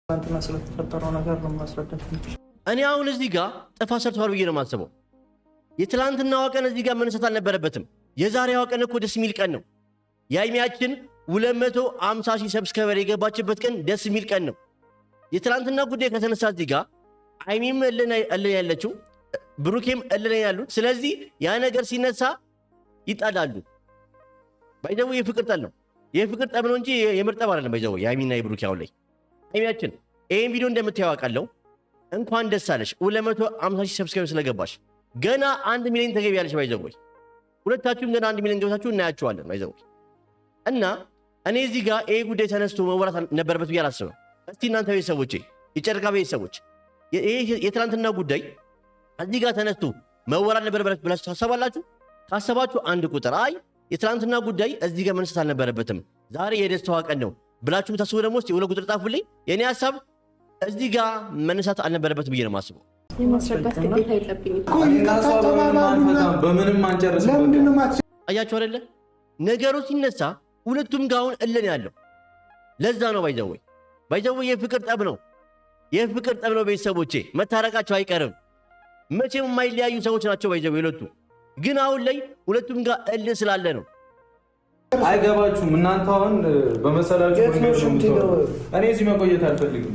አንተና ስለተፈጠረው ነገር ነው ማስረዳት። እኔ አሁን እዚህ ጋር ጥፋት ሰርቷል ብዬ ነው የማስበው። የትላንትናው ቀን እዚህ ጋር መነሳት አልነበረበትም። የዛሬው ቀን እኮ ደስ የሚል ቀን ነው። የሀይሚያችን 250,000 ሰብስክራይበር የገባችበት ቀን ደስ የሚል ቀን ነው። የትላንትና ጉዳይ ከተነሳ እዚህ ጋር ሀይሚም እልን ያለችው ብሩኬም እልን ያሉት። ስለዚህ ያ ነገር ሲነሳ ይጣላሉ። ባይዘው የፍቅር ጠብ ነው። የፍቅር ጠብ ነው እንጂ የምር ጠብ አይደለም። ባይዘው የሀይሚና የብሩኬ አሁን ላይ ሀይሚያችን ይሄን ቪዲዮ እንደምታየው አውቃለሁ። እንኳን ደስ አለሽ 250,000 ሰብስክራይበር ስለገባሽ። ገና 1 ሚሊዮን ተገቢያለሽ። ባይዘው ሁለታችሁም ገና 1 ሚሊዮን ገብታችሁ እናያችኋለን። ባይዘው እና እኔ እዚህ ጋር ይሄ ጉዳይ ተነስቶ መወራት ነበረበት ብዬ አላስብም። እስቲ እናንተ ቤተሰቦቼ፣ የጨረቃ ቤተሰቦች ይሄ የትናንትና ጉዳይ እዚህ ጋር ተነስቶ መወራት ነበረበት ብላችሁ ታስባላችሁ? ካሰባችሁ አንድ ቁጥር አይ የትናንትና ጉዳይ እዚህ ጋር መነሳት አልነበረበትም፣ ዛሬ የደስታዋ ቀን ነው ብላችሁ ታስቡ። ደግሞ እስቲ ሁለት ቁጥር ጻፉልኝ። የኔ ሐሳብ እዚህ ጋር መነሳት አልነበረበትም ብዬ ነው የማስበው። የማስረዳት ግዴታ የለብኝም። በምንም አንጨርስም። አያችሁ አይደለ? ነገሩ ሲነሳ ሁለቱም ጋር አሁን እልን ያለው ለዛ ነው። ባይዘው የፍቅር ጠብ ነው። የፍቅር ጠብ ነው። ቤተሰቦቼ መታረቃቸው አይቀርም። መቼም የማይለያዩ ሰዎች ናቸው። ባይዘው ሁለቱ ግን አሁን ላይ ሁለቱም ጋር እልህ ስላለ ነው። አይገባችሁም እናንተ አሁን በመሰላችሁ እኔ እዚህ መቆየት አልፈልግም።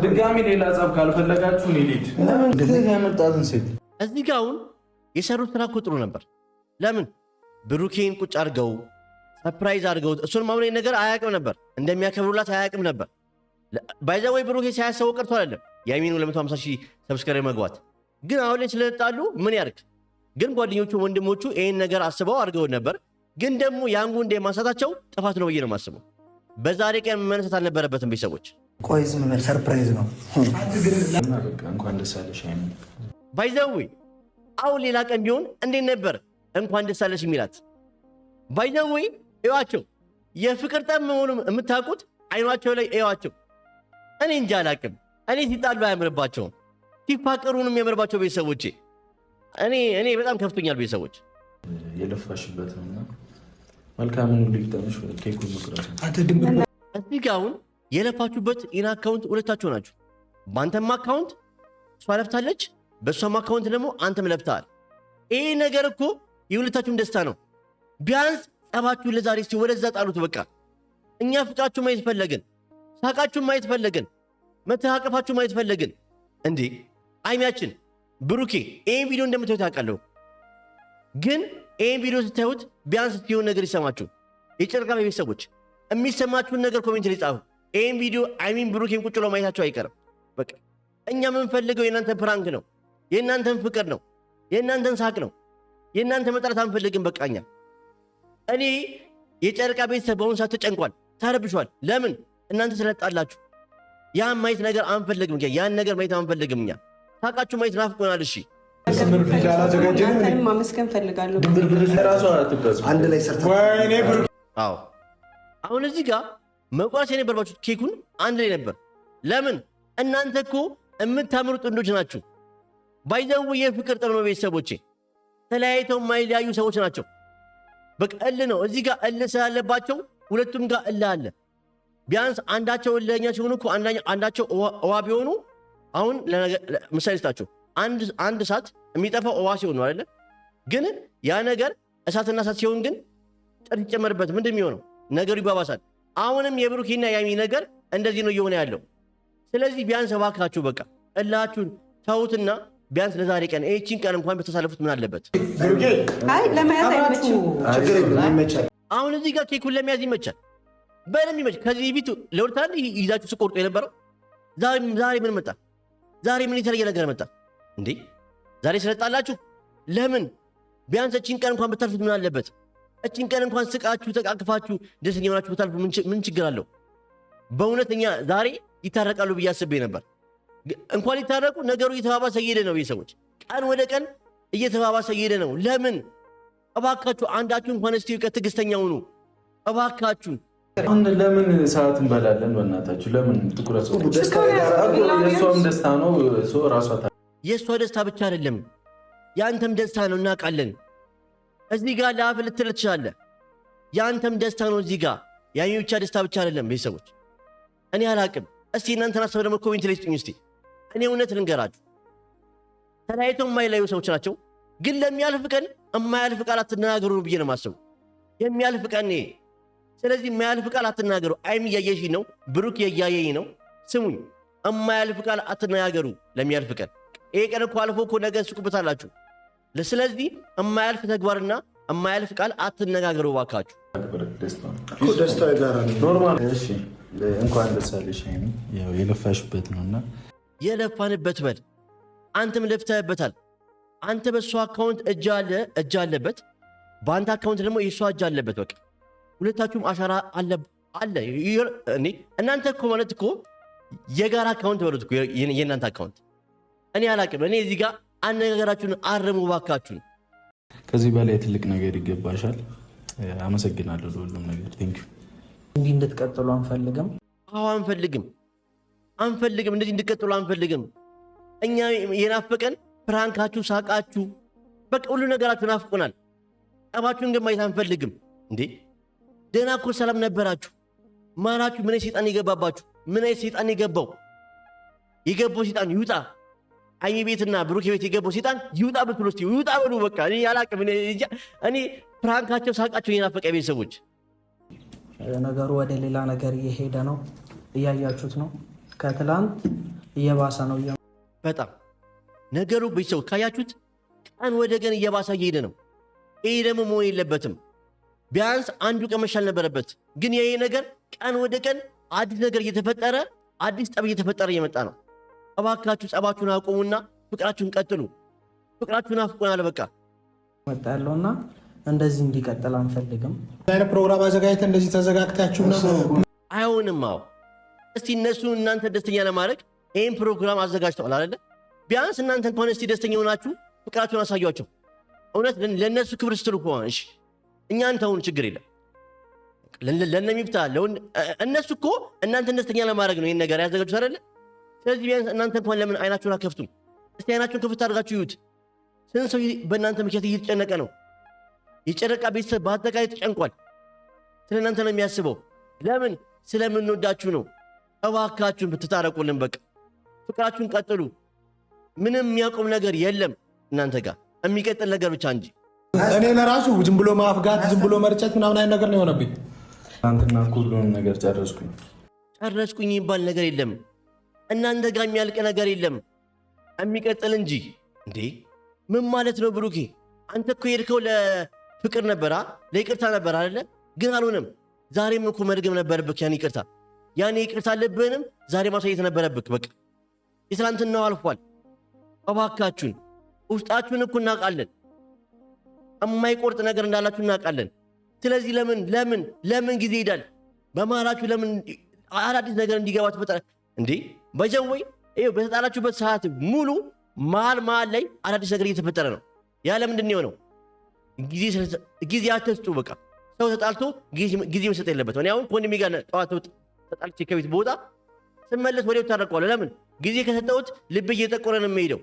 ድጋሚ ሌላ ጸብ ካልፈለጋችሁ እኔ ልሂድ። ያመጣትን ሴት እዚህ ጋር አሁን የሰሩት ስራ እኮ ጥሩ ነበር። ለምን ብሩኬን ቁጭ አድርገው ሰርፕራይዝ አድርገው እሱን ማምለኝ ነገር አያውቅም ነበር፣ እንደሚያከብሩላት አያውቅም ነበር። ባይዘው ብሩኬ ሳያሰው ቀርቶ አይደለም የሀይሚን 250,000 ሰብስክራይበር መግባት። ግን አሁን ላይ ስለተጣሉ ምን ያርግ? ግን ጓደኞቹ ወንድሞቹ ይሄን ነገር አስበው አድርገው ነበር። ግን ደግሞ ያንጉ እንደማንሳታቸው ጥፋት ነው ብዬ ነው የማስበው። በዛሬ ቀን መነሳት አልነበረበትም። ቤተሰቦች ቆይ ዝም በል፣ ሰርፕራይዝ ነው። እንኳን ደስ አለሽ ሀይሚ። ባይዘው አሁን ሌላ ቀን ቢሆን እንዴት ነበር እንኳን ደስ አለሽ የሚላት? ባይዘው እዩዋቸው። የፍቅር ጠብ መሆኑን የምታውቁት አይኗቸው ላይ እዩዋቸው። እኔ እንጃ አላቅም። እኔ ሲጣሉ አያምርባቸውም፣ ሲፋቀሩንም የሚያምርባቸው ቤተሰቦቼ። እኔ በጣም ከፍቶኛል ቤተሰቦች። የለፋሽበት ነውና መልካምን ልጅ ኬኩን መቅረጽ እዚህ ጋር አሁን የለፋችሁበት ኢን አካውንት ሁለታችሁ ናችሁ። በአንተም አካውንት እሷ ለፍታለች፣ በእሷም አካውንት ደግሞ አንተም ለፍተሃል። ይሄ ነገር እኮ የሁለታችሁም ደስታ ነው። ቢያንስ ጸባችሁን ለዛሬ እስቲ ወደዛ ጣሉት። በቃ እኛ ፍቅራችሁ ማየት ፈለግን፣ ሳቃችሁ ማየት ፈለግን፣ መተቃቀፋችሁ ማየት ፈለግን። እንዴ ሀይሚያችን ብሩኬ ይህን ቪዲዮ እንደምታዩት አውቃለሁ። ግን ይህን ቪዲዮ ስታዩት ቢያንስ ሲሆን ነገር ይሰማችሁ። የጨረቃ ቤተሰቦች የሚሰማችሁን ነገር ኮሜንት ላይ ጻፉ። ይህን ቪዲዮ ሀይሚን ብሩኬን ቁጭ ብለው ማየታቸው አይቀርም። በቃ እኛ የምንፈልገው የእናንተን ፕራንክ ነው፣ የእናንተን ፍቅር ነው፣ የእናንተን ሳቅ ነው። የእናንተ መጠራት አንፈልግም። በቃ እኔ የጨረቃ ቤተሰብ በአሁኑ ሰዓት ተጨንቋል፣ ተረብሿል። ለምን? እናንተ ስለጣላችሁ። ያን ማየት ነገር አንፈልግም። ያን ነገር ማየት አንፈልግም። እኛ ሳቃችሁ ማየት ናፍቆናል። እሺ ማመስገን ፈልጋለሁ። አንድ ላይ ሰርተው አዎ፣ አሁን እዚህ ጋር መቋረጥ የነበረባችሁ ኬኩን አንድ ላይ ነበር። ለምን? እናንተ እኮ የምታምሩ ጥንዶች ናችሁ። ባይዘው የፍቅር ጠብ ነው ቤተሰቦቼ። ተለያይተው የማይለያዩ ሰዎች ናቸው። በቃ እልህ ነው። እዚህ ጋር እልህ ስላለባቸው ሁለቱም ጋር እልህ አለ። ቢያንስ አንዳቸው እልህኛ ሲሆኑ እኮ አንዳቸው ውሃ ቢሆኑ፣ አሁን ምሳሌ ስጣቸው። አንድ እሳት የሚጠፋው ውሃ ሲሆን ነው አይደለ? ግን ያ ነገር እሳትና እሳት ሲሆን ግን ጨርቅ ሲጨመርበት ምንድን የሚሆነው? ነገሩ ይባባሳል። አሁንም የብሩኬና የሀይሚ ነገር እንደዚህ ነው እየሆነ ያለው። ስለዚህ ቢያንስ እባካችሁ በቃ እልሃችሁን ተውትና ቢያንስ ለዛሬ ቀን እቺን ቀን እንኳን በተሳለፉት ምን አለበት? አይ ለመያዝ አይመችም። አሁን እዚህ ጋር ኬኩን ለመያዝ ይመቻል፣ በደንብ ይመቻል። ከዚህ ፊት ለወርታን ይዛችሁ ስቆርጡ የነበረው ዛሬ ምን መጣ? ዛሬ ምን የተለየ ነገር መጣ እንዴ? ዛሬ ስለጣላችሁ ለምን? ቢያንስ እቺን ቀን እንኳን ብታልፉት ምን አለበት? እቺን ቀን እንኳን ስቃችሁ ተቃቅፋችሁ ደስተኛ ሆናችሁ ብታልፉ ምን ችግር አለው? በእውነት እኛ ዛሬ ይታረቃሉ ብዬ አስቤ ነበር። እንኳን ሊታረቁ ነገሩ እየተባባሰ እየሄደ ነው። ቤተሰቦች ቀን ወደ ቀን እየተባባሰ እየሄደ ነው። ለምን? እባካችሁ አንዳችሁ እንኳን እስቲ ትዕግስተኛ ሁኑ እባካችሁ። አሁን ለምን ሰዓት እንበላለን? በእናታችሁ ለምን ትኩረት? የእሷም ደስታ ነው። ራሷ የእሷ ደስታ ብቻ አይደለም የአንተም ደስታ ነው፣ እናውቃለን። እዚህ ጋር ለአፍ ልትል ትችላለህ። የአንተም ደስታ ነው እዚህ ጋር። የሀይሚ ብቻ ደስታ ብቻ አይደለም። ቤተሰቦች እኔ አላቅም። እስቲ እናንተን አሰብ ደግሞ ኮሜንት ላይ ስጡኝ እስቲ። እኔ እውነት ልንገራችሁ ተለያይተው የማይለዩ ሰዎች ናቸው። ግን ለሚያልፍ ቀን የማያልፍ ቃል አትናገሩ ብዬ ነው የማስበው። የሚያልፍ ቀን ነው። ስለዚህ የማያልፍ ቃል አትናገሩ። አይም እያየሽ ነው፣ ብሩክ እያየኝ ነው። ስሙኝ፣ የማያልፍ ቃል አትናገሩ ለሚያልፍ ቀን። ይሄ ቀን እኮ አልፎ እኮ ነገ ስቁበታላችሁ። ስለዚህ የማያልፍ ተግባርና የማያልፍ ቃል አትነጋገሩ ባካችሁ። ደስታ ጋር ኖርማል። እሺ እንኳን ደስ አለሽ። ያው የለፋሽበት ነውና የለፋንበት በል። አንተም ለፍተህበታል። አንተ በሷ አካውንት እጅ አለበት፣ በአንተ አካውንት ደግሞ የሷ እጅ አለበት። በቃ ሁለታችሁም አሻራ አለ። እኔ እናንተ እኮ ማለት እኮ የጋራ አካውንት በሉት እኮ የእናንተ አካውንት። እኔ አላቅም። እኔ እዚህ ጋር አነጋገራችሁን አርሙ ባካችሁን። ከዚህ በላይ ትልቅ ነገር ይገባሻል። አመሰግናለሁ ለሁሉም ነገር። ቴንክ ዩ። እንዲህ እንድትቀጥሉ አንፈልግም። አዎ አንፈልግም። እንደዚህ እንድትቀጥሉ አንፈልግም። እኛ የናፈቀን ፕራንካችሁ፣ ሳቃችሁ፣ በቃ ሁሉ ነገራችሁ ናፍቆናል። ጠባችሁን ግን ማየት አንፈልግም። እንዴ ደህና እኮ ሰላም ነበራችሁ። ማራችሁ ምን ሰይጣን የገባባችሁ? ምን ሰይጣን የገባው ሰይጣን ይውጣ። አይሚ ቤትና ብሩክ ቤት የገባው ሰይጣን ይውጣ ብትሉ እስቲ ይውጣ በሉ። በቃ እኔ ያላቅም። እኔ ፕራንካቸው፣ ሳቃቸው የናፈቀ ቤተሰቦች። ነገሩ ወደ ሌላ ነገር እየሄደ ነው፣ እያያችሁት ነው። ከትላንት እየባሰ ነው። በጣም ነገሩ ቤተሰቦች ካያችሁት ቀን ወደ ቀን እየባሰ እየሄደ ነው። ይሄ ደግሞ መሆን የለበትም። ቢያንስ አንዱ ቀን መሻል ነበረበት። ግን ይሄ ነገር ቀን ወደ ቀን አዲስ ነገር እየተፈጠረ አዲስ ጠብ እየተፈጠረ እየመጣ ነው። እባካችሁ ጸባችሁን አቁሙና ፍቅራችሁን ቀጥሉ። ፍቅራችሁን አፍቁናል። በቃ መጣ ያለውና እንደዚህ እንዲቀጥል አንፈልግም። አይነት ፕሮግራም አዘጋጅተ እንደዚህ ተዘጋግታችሁ ነው አይሆንም። አዎ እስቲ እነሱ እናንተ ደስተኛ ለማድረግ ይህን ፕሮግራም አዘጋጅተዋል አይደለ? ቢያንስ እናንተ እንኳን እስቲ ደስተኛ ሆናችሁ ፍቅራችሁን አሳያቸው። እውነት ለእነሱ ክብር ስትሉ ከሆነ እሺ፣ እኛን ተውን፣ ችግር የለም። ለነሚፍታ እነሱ እኮ እናንተን ደስተኛ ለማድረግ ነው ይህን ነገር ያዘጋጁት አይደለ? ስለዚህ ቢያንስ እናንተ እንኳን ለምን አይናችሁን አከፍቱም? እስቲ አይናችሁን ክፍት አድርጋችሁ ይዩት። ስንት ሰው በእናንተ ምክንያት እየተጨነቀ ነው። የጨረቃ ቤተሰብ በአጠቃላይ ተጨንቋል። ስለ እናንተ ነው የሚያስበው። ለምን? ስለምንወዳችሁ ነው። እባካችሁን ብትታረቁልን። በቃ ፍቅራችሁን ቀጥሉ። ምንም የሚያቆም ነገር የለም እናንተ ጋር የሚቀጥል ነገር ብቻ እንጂ። እኔ ለራሱ ዝም ብሎ ማፍጋት፣ ዝም ብሎ መርጨት ምናምን አይነት ነገር ነው የሆነብኝ። ትናንትና ሁሉንም ነገር ጨረስኩኝ ይባል ነገር የለም። እናንተ ጋር የሚያልቅ ነገር የለም የሚቀጥል እንጂ። እንዴ ምን ማለት ነው ብሩኬ? አንተ እኮ የሄድከው ለፍቅር ነበራ፣ ለይቅርታ ነበር አይደለ? ግን አልሆነም። ዛሬም እኮ መድገም ነበረብክ ያን ይቅርታ። ያኔ ይቅርታ አለብህንም ዛሬ ማሳየት ነበረብክ። በቃ የትላንትናው አልፏል። እባካችሁን ውስጣችሁን እኮ እናውቃለን። የማይቆርጥ ነገር እንዳላችሁ እናውቃለን። ስለዚህ ለምን ጊዜ ይሄዳል? በመሃላችሁ ለምን አዳዲስ ነገር እንዲገባ ትፈጠረ እንዴ? በጀወይ ይኸው በተጣላችሁበት ሰዓት ሙሉ መሃል ላይ አዳዲስ ነገር እየተፈጠረ ነው። ያ ለምንድን ነው የሆነው? ጊዜ አትስጡ። በቃ ሰው ተጣልቶ ጊዜ መሰጥ የለበትም። እኔ አሁን ከወንድሜ ጋር ጠዋት ተጣልቼ ከቤት ቦታ ስመለስ ወዲያው ታረቀዋለሁ። ለምን? ጊዜ ከሰጠሁት ልብ እየጠቆረ ነው የሚሄደው።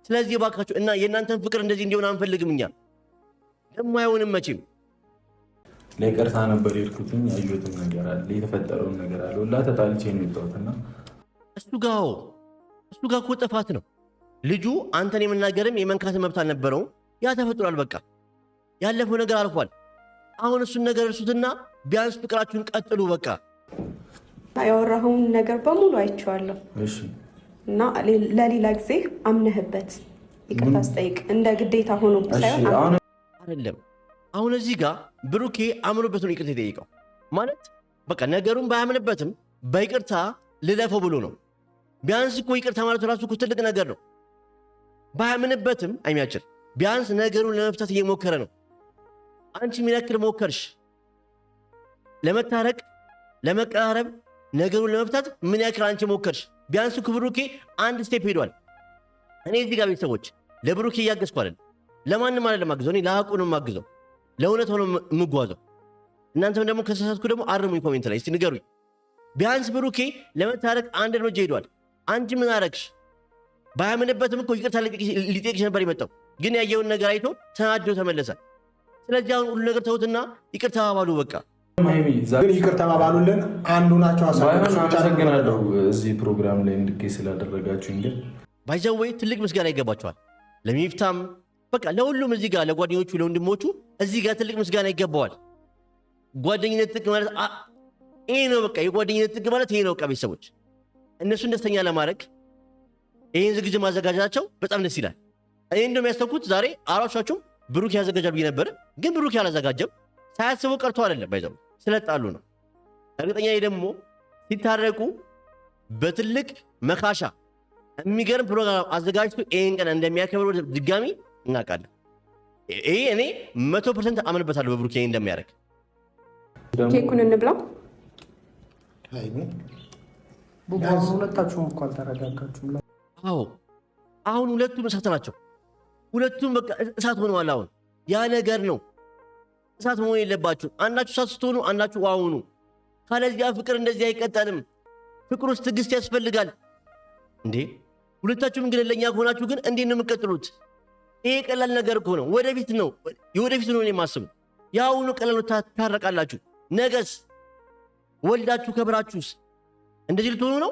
ስለዚህ እባካችሁ እና የእናንተን ፍቅር እንደዚህ እንዲሆን አንፈልግም። እኛ ደግሞ አይሆንም መቼም። ለይቅርታ ነበር የሄድኩትኝ። ያየሁትም ነገር አለ፣ የተፈጠረውን ነገር አለ። ሁላ ተጣልቼ ነው የወጣሁትና እሱ ጋር እኮ ጥፋት ነው። ልጁ አንተን የመናገርም የመንካትን መብት አልነበረውም። ያ ተፈጥሯል። በቃ ያለፈው ነገር አልፏል። አሁን እሱን ነገር እርሱትና ቢያንስ ፍቅራችሁን ቀጥሉ። በቃ ያወራኸውን ነገር በሙሉ አይቼዋለሁ እና ለሌላ ጊዜ አምነህበት ይቅርታ ስጠይቅ እንደ ግዴታ ሆኖ ሳይሆን አይደለም። አሁን እዚህ ጋር ብሩኬ አምኖበት ነው ይቅርታ የጠየቀው ማለት በቃ ነገሩን ባያምንበትም በይቅርታ ልለፈው ብሎ ነው። ቢያንስ እኮ ይቅርታ ማለት ራሱ እኮ ትልቅ ነገር ነው። ባያምንበትም አይሚያችል ቢያንስ ነገሩን ለመፍታት እየሞከረ ነው። አንቺ ምን ያክል ሞከርሽ? ለመታረቅ ለመቀራረብ ነገሩን ለመፍታት ምን ያክል አንቺ ሞከርሽ? ቢያንስ እኮ ብሩኬ አንድ ስቴፕ ሄዷል። እኔ እዚህ ጋር ቤተሰቦች ለብሩኬ እያገዝኩ አይደል፣ ለማንም አይደለም ማግዘው፣ እኔ ለሐቁ ነው ማግዘው፣ ለእውነት ሆኖ የምጓዘው። እናንተም ደግሞ ከሰሳትኩ ደግሞ አርሙኝ፣ ኮሜንት ላይ እስቲ ንገሩኝ። ቢያንስ ብሩኬ ለመታረቅ አንድ እርምጃ ሄዷል። አንቺ ምን አረግሽ? ባያምንበትም እኮ ይቅርታ ሊጠይቅሽ ነበር የመጣው፣ ግን ያየውን ነገር አይቶ ተናዶ ተመለሰ። ስለዚህ አሁን ሁሉ ነገር ተውትና ይቅርታ ተባባሉ። በቃ ግን ይቅር ተባባሉልን። አንዱ ናቸው አመሰግናለሁ እዚህ ፕሮግራም ላይ እንድገኝ ስላደረጋችሁ። እንግዲህ ባይዘወይ ትልቅ ምስጋና ይገባቸዋል። ለሚፍታም በቃ ለሁሉም እዚህ ጋር ለጓደኞቹ ለወንድሞቹ እዚህ ጋር ትልቅ ምስጋና ይገባዋል። ጓደኝነት ጥግ ማለት ይሄ ነው። በቃ የጓደኝነት ጥግ ማለት ይሄ ነው። በቃ ቤተሰቦች እነሱን ደስተኛ ለማድረግ ይህን ዝግጅት ማዘጋጃቸው በጣም ደስ ይላል። እኔ እንደውም ያስተውኩት ዛሬ አራሻችሁም ብሩክ ያዘጋጃል ብዬ ነበር፣ ግን ብሩክ ያላዘጋጀም ሳያስበው ቀርቶ አይደለም፣ ባይዘው ስለጣሉ ነው። እርግጠኛ ደግሞ ሲታረቁ በትልቅ መካሻ የሚገርም ፕሮግራም አዘጋጅቶ ይህን ቀን እንደሚያከብሩ ድጋሚ እናውቃለን። ይሄ እኔ 100% አምንበታለሁ በብሩክ ይሄን እንደሚያደርግ። ኬኩን እንብላው። ሁለታችሁም እኮ አልተረጋጋችሁም። አዎ አሁን ሁለቱም እሳት ናቸው። ሁለቱም በቃ እሳት ሆነዋል። አሁን ያ ነገር ነው። እሳት መሆን የለባችሁ። አንዳችሁ እሳት ስትሆኑ አንዳችሁ ውሃ ሁኑ። ካለዚያ ፍቅር እንደዚህ አይቀጠልም። ፍቅር ውስጥ ትዕግስት ያስፈልጋል እንዴ። ሁለታችሁም ገለለኛ ከሆናችሁ ግን እንዴት ነው የምትቀጥሉት? ይሄ ቀላል ነገር እኮ ነው። ወደፊት ነው የወደፊት ነው የማስቡ። ያውኑ ቀላል ነው። ታረቃላችሁ። ነገስ ወልዳችሁ ከብራችሁስ እንደዚህ ልትሆኑ ነው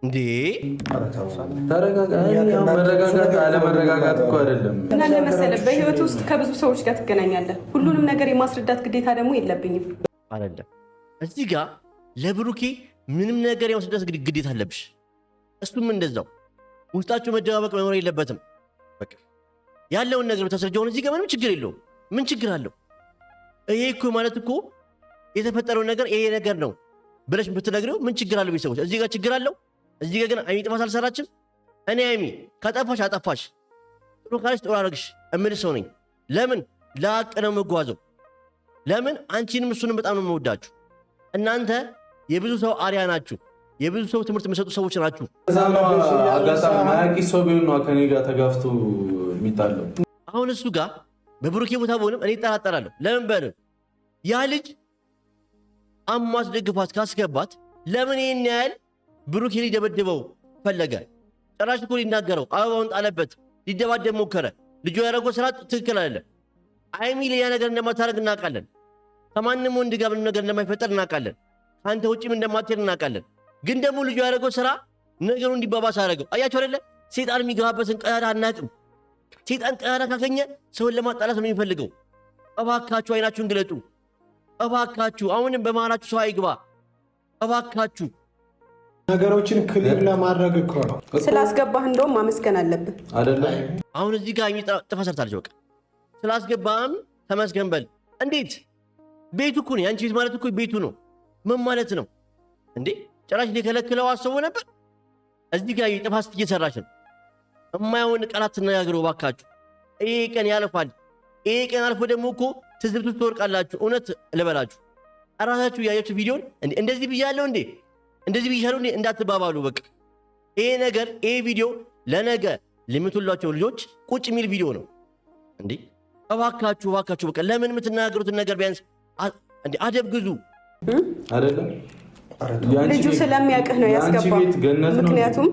እንዴ? መረጋጋት አለመረጋጋት እኮ አይደለም። እና ለመሰለህ በህይወት ውስጥ ከብዙ ሰዎች ጋር ትገናኛለህ። ሁሉንም ነገር የማስረዳት ግዴታ ደግሞ የለብኝም አይደለም። እዚህ ጋር ለብሩኬ ምንም ነገር የማስረዳት ግዴታ አለብሽ። እሱም እንደዛው ውስጣችሁ መደባበቅ መኖር የለበትም። በቃ ያለውን ነገር ተሰረጀውን እዚህ ጋር ምንም ችግር የለውም። ምን ችግር አለው? ይሄ እኮ ማለት እኮ የተፈጠረው ነገር ይሄ ነገር ነው ብለሽ ብትነግሪው ምን ችግር አለው? ቤተሰቦች እዚህ ጋር ችግር አለው። እዚህ ጋር ግን አይሚ ጥፋት አልሰራችም። እኔ አይሚ ካጠፋሽ አጠፋሽ፣ ጥሩ ካለሽ ጥሩ አደረግሽ እምልሽ ሰው ነኝ። ለምን ለሀቅ ነው የምጓዘው። ለምን አንቺንም እሱንም በጣም ነው የምወዳችሁ። እናንተ የብዙ ሰው አሪያ ናችሁ። የብዙ ሰው ትምህርት የምሰጡ ሰዎች ናችሁ። አጋጣሚ ማያቂ ሰው ቢሆን ነው ከኔ ጋር ተጋፍቶ የሚጣለው። አሁን እሱ ጋር በብሩኬ ቦታ ብሆንም እኔ እጠራጠራለሁ። ለምን በል ያ ልጅ አሟት ደግፋት ካስገባት ለምን ይህን ያህል ብሩኬ ሊደበድበው ፈለገ? ጭራሽ እኮ ሊናገረው አበባውን ጣለበት፣ ሊደባደብ ሞከረ። ልጁ ያደረገው ስራ ትክክል አይደለም። አይሚ ሌላ ነገር እንደማታደርግ እናውቃለን። ከማንም ወንድ ጋር ምንም ነገር እንደማይፈጠር እናውቃለን። ከአንተ ውጭም እንደማትሄድ እናውቃለን። ግን ደግሞ ልጁ ያደረገው ስራ ነገሩ እንዲባባስ አደረገው። አያቸው አይደለ? ሴጣን የሚገባበትን ቀዳዳ አናቅም። ሴጣን ቀዳዳ ካገኘ ሰውን ለማጣላት ነው የሚፈልገው። እባካችሁ አይናችሁን ግለጡ። እባካችሁ አሁንም በመሃላችሁ ሰው አይግባ። እባካችሁ ነገሮችን ክሊር ለማድረግ እኮ ነው። ስላስገባህ እንደውም ማመስገን አለብህ አይደለ? አሁን እዚህ ጋር ጥፋት ሰርታለች። በቃ ስላስገባህም ተመስገን በል። እንዴት ቤቱ እኮ ነው የአንቺ ቤት ማለት እኮ ቤቱ ነው። ምን ማለት ነው እንዴ? ጭራሽ ሊከለክለው አስቦ ነበር። እዚህ ጋር ጥፋት እየሰራች ነው። የማይሆን ቃላት ትነጋግረው እባካችሁ። ይሄ ቀን ያልፋል። ይሄ ቀን አልፎ ደግሞ እኮ ትዝብት ውስጥ ትወርቃላችሁ። እውነት ልበላችሁ እራሳችሁ ያያችሁ ቪዲዮን እንደዚህ ብያለሁ እንዴ እንደዚህ ብያለሁ እንዴ እንዳትባባሉ። በቃ ይሄ ነገር ይሄ ቪዲዮ ለነገ ለምትሏቸው ልጆች ቁጭ የሚል ቪዲዮ ነው እንዴ። እባካችሁ እባካችሁ በቃ ለምን የምትናገሩትን ነገር ቢያንስ እንዴ አደብ ግዙ። አይደለም ልጁ ስለሚያውቅህ ነው ያስገባው። ምክንያቱም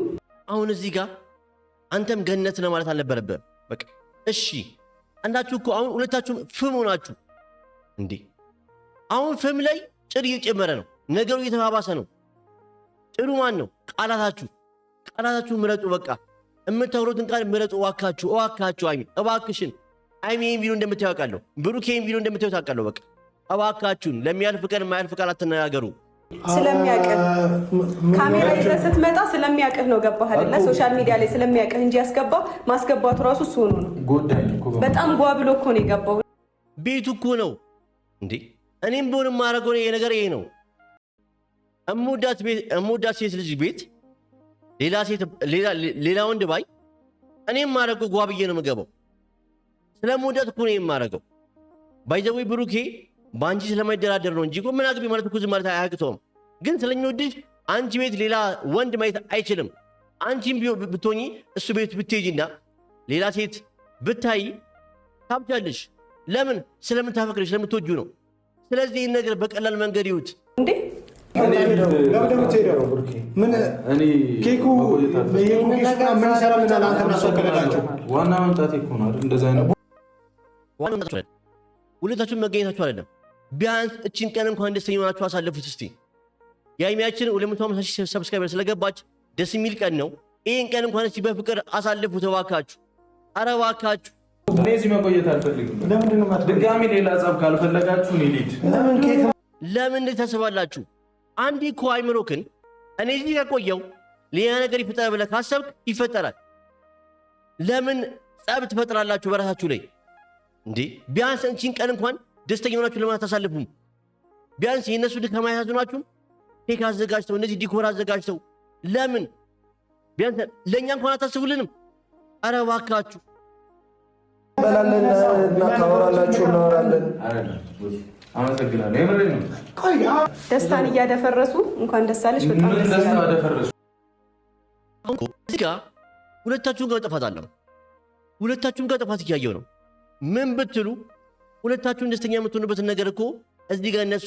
አሁን እዚህ ጋር አንተም ገነት ነው ማለት አልነበረብህም። በቃ እሺ አንዳችሁ እኮ አሁን ሁለታችሁም ፍም ሆናችሁ እንዴ። አሁን ፍም ላይ ጭድ እየጨመረ ነው። ነገሩ እየተባባሰ ነው። ጭዱ ማን ነው? ቃላታችሁ ምረጡ። በቃ የምታወሩትን ቃል ምረጡ። እባካችሁ እባካችሁ አይሚ እባክሽን አይሚ ይህን ቪዲዮ እንደምታዩ አውቃለሁ። ብሩክ ይህን ቪዲዮ እንደምታዩ ታውቃለሁ። በቃ እባካችሁን ለሚያልፍ ቀን የማያልፍ ቃል አትነጋገሩ። ስለሚያውቅህ ካሜራ ይዘህ ስትመጣ ስለሚያውቅህ ነው። ገባህ አይደለ? ሶሻል ሚዲያ ላይ ስለሚያውቅህ እንጂ ያስገባ ማስገባቱ ራሱ እሱ ሆኖ ነው። በጣም ጓ ብሎ እኮ ነው የገባው። ቤቱ እኮ ነው እንዴ። እኔም ቢሆን የማደርገው ነገር ይሄ ነው። እምወዳት ሴት ልጅ ቤት ሌላ ወንድ ባይ እኔም የማደርገው ጓ ብዬ ነው የምገባው። ስለምወዳት እኮ ነው የማደርገው። ባይዘዌ ብሩኬ በአንቺ ስለማይደራደር ነው እንጂ ምን አግቢ ማለት እኮ ዝም ማለት አያቅተውም። ግን ስለሚወድሽ አንቺ ቤት ሌላ ወንድ ማየት አይችልም። አንቺም ብትሆኚ እሱ ቤት ብትሄጂና ሌላ ሴት ብታይ ታብጃለሽ። ለምን? ስለምታፈቅርሽ ስለምትወጁ ነው። ስለዚህ ይህን ነገር በቀላል መንገድ ይዩት እንዴ። ዋና መምጣት እኮ ነው። እንደዛ ነው ሁለታችሁም መገኘታችሁ አይደለም። ቢያንስ እቺን ቀን እንኳን ደስተኛ ሆናችሁ አሳልፉት እስቲ። የሃይሚያችን 250,000 ሰብስክራይበር ስለገባች ደስ የሚል ቀን ነው። ይህን ቀን እንኳን እስቲ በፍቅር አሳልፉት እባካችሁ። ኧረ እባካችሁ። እኔ እዚህ መቆየት አልፈልግም። ድጋሚ ሌላ ጸብ ካልፈለጋችሁ እኔ ልሂድ። ለምን ታስባላችሁ? አንዴ እኮ አይምሮክን እኔ እዚህ ከቆየው ሌላ ነገር ይፈጠራል ብለህ ካሰብክ ይፈጠራል። ለምን ጸብ ትፈጥራላችሁ በራሳችሁ ላይ እንዴ? ቢያንስ እንቺን ቀን እንኳን ደስተኛ ሆናችሁ ለማለት አሳልፉም። ቢያንስ የእነሱ ድካም አያሳዝናችሁም? ኬክ አዘጋጅተው እነዚህ ዲኮር አዘጋጅተው ለምን ቢያንስ ለእኛ እንኳን አታስቡልንም? ኧረ እባካችሁ። በላለን እና ታወራላችሁ እናወራለን። አመሰግናለሁ። የምሬን ነው። ደስታን እያደፈረሱ እንኳን ደስ አለሽ። በጣም ደስ ይላል። እዚህ ጋር ሁለታችሁም ጋር ጥፋት አለው። ሁለታችሁም ጋር ጥፋት እያየው ነው። ምን ብትሉ ሁለታችሁም ደስተኛ የምትሆኑበትን ነገር እኮ እዚህ ጋር እነሱ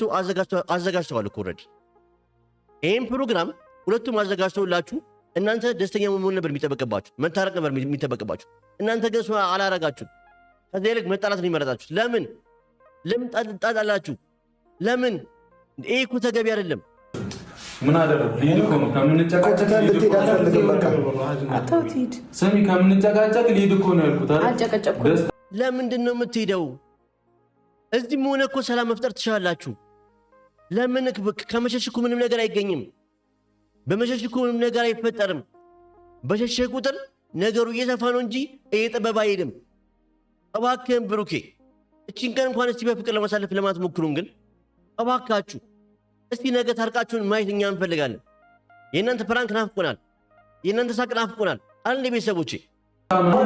አዘጋጅተዋል እኮ ኦልሬዲ። ይህም ፕሮግራም ሁለቱም አዘጋጅተውላችሁ እናንተ ደስተኛ መሆን ነበር የሚጠበቅባችሁ፣ መታረቅ ነበር የሚጠበቅባችሁ። እናንተ ግን እሱ አላረጋችሁም። ከዚያ ይልቅ መጣላት ነው የመረጣችሁት። ለምን ጣጣላችሁ? ለምን? ይሄ እኮ ተገቢ አይደለም። ምን አደረግ? ልሂድ እኮ ነው። ከምንጨቃጨቅ ልሂድ እኮ ነው ያልኩት። አልጨቀጨቅኩም። ለምንድን ነው የምትሄደው? እዚህም ሆነ እኮ ሰላም መፍጠር ትችላላችሁ። ለምን? ከመሸሽኩ ምንም ነገር አይገኝም። በመሸሽኩ ምንም ነገር አይፈጠርም። በሸሸህ ቁጥር ነገሩ እየሰፋ ነው እንጂ እየጠበበ አይሄድም። እባክህን ብሩኬ እቺን ቀን እንኳን እስቲ በፍቅር ለማሳለፍ ለማትሞክሩም ግን እባካችሁ እስቲ ነገ ታርቃችሁን ማየት እኛ እንፈልጋለን። የእናንተ ፕራንክ ናፍቆናል። የእናንተ ሳቅ ናፍቆናል። አንድ ቤተሰቦቼ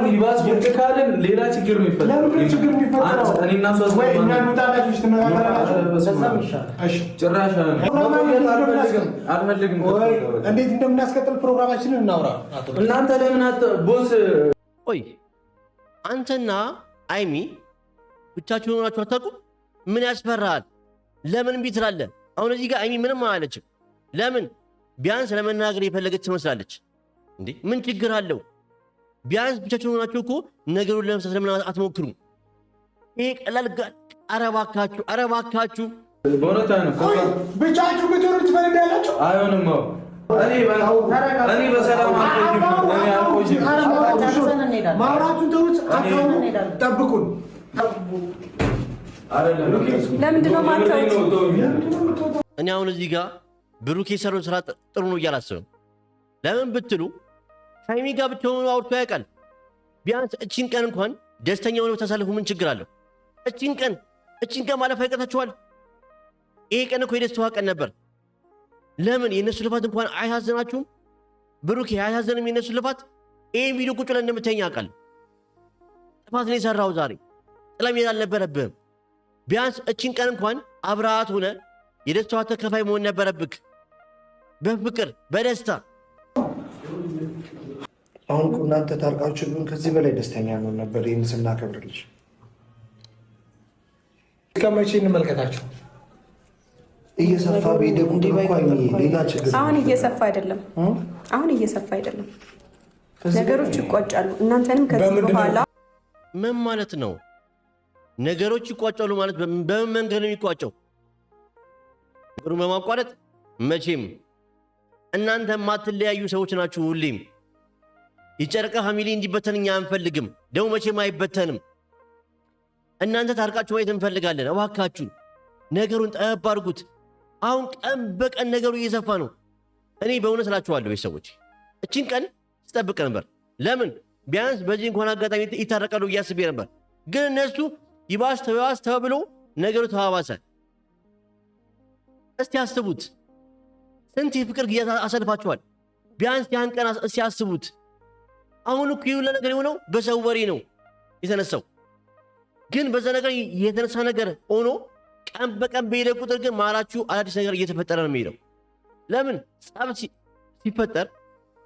ሊባስ ብትካልን ሌላ ችግር ነው ይፈጠራል። እኔና ሶስት ወይ እና ሙታላችሁ ጭራሽ አልፈልግም። እንዴት እንደምናስቀጥል ፕሮግራማችንን እናውራ። እናንተ ለምን ቦስ ቆይ አንተና አይሚ ብቻችሁን ሆናችሁ አታውቁም? ምን ያስፈራሃል? ለምን እምቢ ትላለህ? አሁን እዚህ ጋር አይሚ ምንም አላለችም። ለምን? ቢያንስ ለመናገር የፈለገች ትመስላለች እንዴ? ምን ችግር አለው? ቢያንስ ብቻችሁን ሆናችሁ እኮ ነገሩን ለመፍታት ለምን አትሞክሩም? ይሄ ቀላል ጋር አረባካችሁ በእውነት ነው። ብቻችሁ ብትሆኑ ትፈልጋላችሁ? አይሆንም። እኔ በሰላም አልቆይም። ማውራቱን ተውት። ጠብቁን። ለምንድን ነው የማታዩት? እኔ አሁን እዚህ ጋር ብሩክ የሰራውን ስራ ጥሩ ነው እያላሰብም። ለምን ብትሉ ከሀይሚ ጋር ብትሆኑ አውርቶ ያውቃል። ቢያንስ እቺን ቀን እንኳን ደስተኛ ሆነው ተሳልፉ። ምን ችግር አለው? እቺን ቀን ማለፍ አይቀታችኋል? ይሄ ቀን እኮ የደስታዋ ቀን ነበር። ለምን የእነሱ ልፋት እንኳን አያሳዝናችሁም? ብሩክ አያሳዝንም የእነሱ ልፋት? ይህን ቪዲዮ ቁጭ ብለን እንደምታየኝ አውቃለሁ። ጥፋት ነው የሰራው ዛሬ። ጥለሜት አልነበረብህም። ቢያንስ እቺን ቀን እንኳን አብረሃት ሆነ የደስታዋ ተከፋይ መሆን ነበረብክ። በፍቅር በደስታ አሁን እኮ እናንተ ታርቃችሁ ግን ከዚህ በላይ ደስተኛ ነው ነበር። ይህን ስናከብርልሽ እስከመቼ እንመልከታቸው? እየሰፋ በሄደ ቁጥር እኮ ሌላ ችግር። አሁን እየሰፋ አይደለም። ነገሮች ይቋጫሉ። እናንተንም ከዚህ በኋላ ምን ማለት ነው? ነገሮች ይቋጫሉ ማለት በምን መንገድ ነው የሚቋጨው? ነገሩን በማቋረጥ መቼም እናንተ ማትለያዩ ሰዎች ናችሁ። ሁሌም የጨረቃ ፋሚሊ እንዲበተን እኛ አንፈልግም። ደግሞ መቼም አይበተንም። እናንተ ታርቃችሁ ማየት እንፈልጋለን። እባካችሁን ነገሩን ጠብ አድርጉት። አሁን ቀን በቀን ነገሩ እየሰፋ ነው። እኔ በእውነት እላችኋለሁ ቤተሰቦች እቺን ቀን ስጠብቅ ነበር። ለምን ቢያንስ በዚህ እንኳን አጋጣሚ ይታረቃሉ እያስቤ ነበር። ግን እነሱ ይባስ ተብሎ ነገሩ ተባባሰ። እስቲ አስቡት፣ ስንት የፍቅር ጊዜ አሳልፋችኋል። ቢያንስ ያን ቀን እስቲ አስቡት። አሁን እኮ ይሁን ነገር የሆነው በሰው ወሬ ነው የተነሳው። ግን በዛ ነገር የተነሳ ነገር ሆኖ ቀን በቀን በሄደ ቁጥር ግን ማላችሁ አዳዲስ ነገር እየተፈጠረ ነው የሚሄደው። ለምን ጸብ ሲፈጠር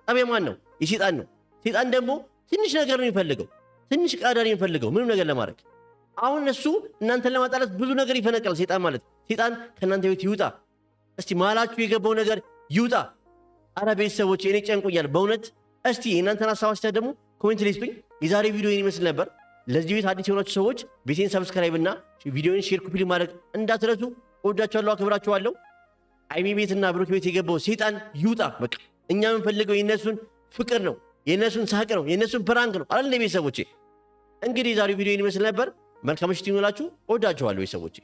ጸብ የማን ነው? የሴጣን ነው። ሴጣን ደግሞ ትንሽ ነገር ነው የሚፈልገው፣ ትንሽ ቀዳዳ ነው የሚፈልገው ምንም ነገር ለማድረግ። አሁን እሱ እናንተን ለማጣላት ብዙ ነገር ይፈነቃል። ሴጣን ማለት ሴጣን ከእናንተ ቤት ይውጣ። እስቲ ማላችሁ የገባው ነገር ይውጣ። አረ ቤተሰቦች እኔ ጨንቆኛል በእውነት። እስቲ የእናንተን ሀሳብ አስተያየት ደግሞ ኮሜንት ላይ ስጡኝ። የዛሬ ቪዲዮ ይመስል ነበር። ለዚህ ቤት አዲስ የሆናችሁ ሰዎች ቤቴን ሰብስክራይብ እና ቪዲዮን ሼር ኮፒ ማድረግ እንዳትረሱ። እወዳችኋለሁ፣ አክብራችኋለሁ። ሃይሚ ቤትና ብሩክ ቤት የገባው ሰይጣን ይውጣ። በቃ እኛ የምንፈልገው የነሱን ፍቅር ነው፣ የነሱን ሳቅ ነው፣ የነሱን ፕራንክ ነው አይደል ቤተሰቦቼ? እንግዲህ ዛሬው ቪዲዮ ይመስል ነበር። መልካም ምሽት ይሁንላችሁ። እወዳችኋለሁ ቤተሰቦቼ።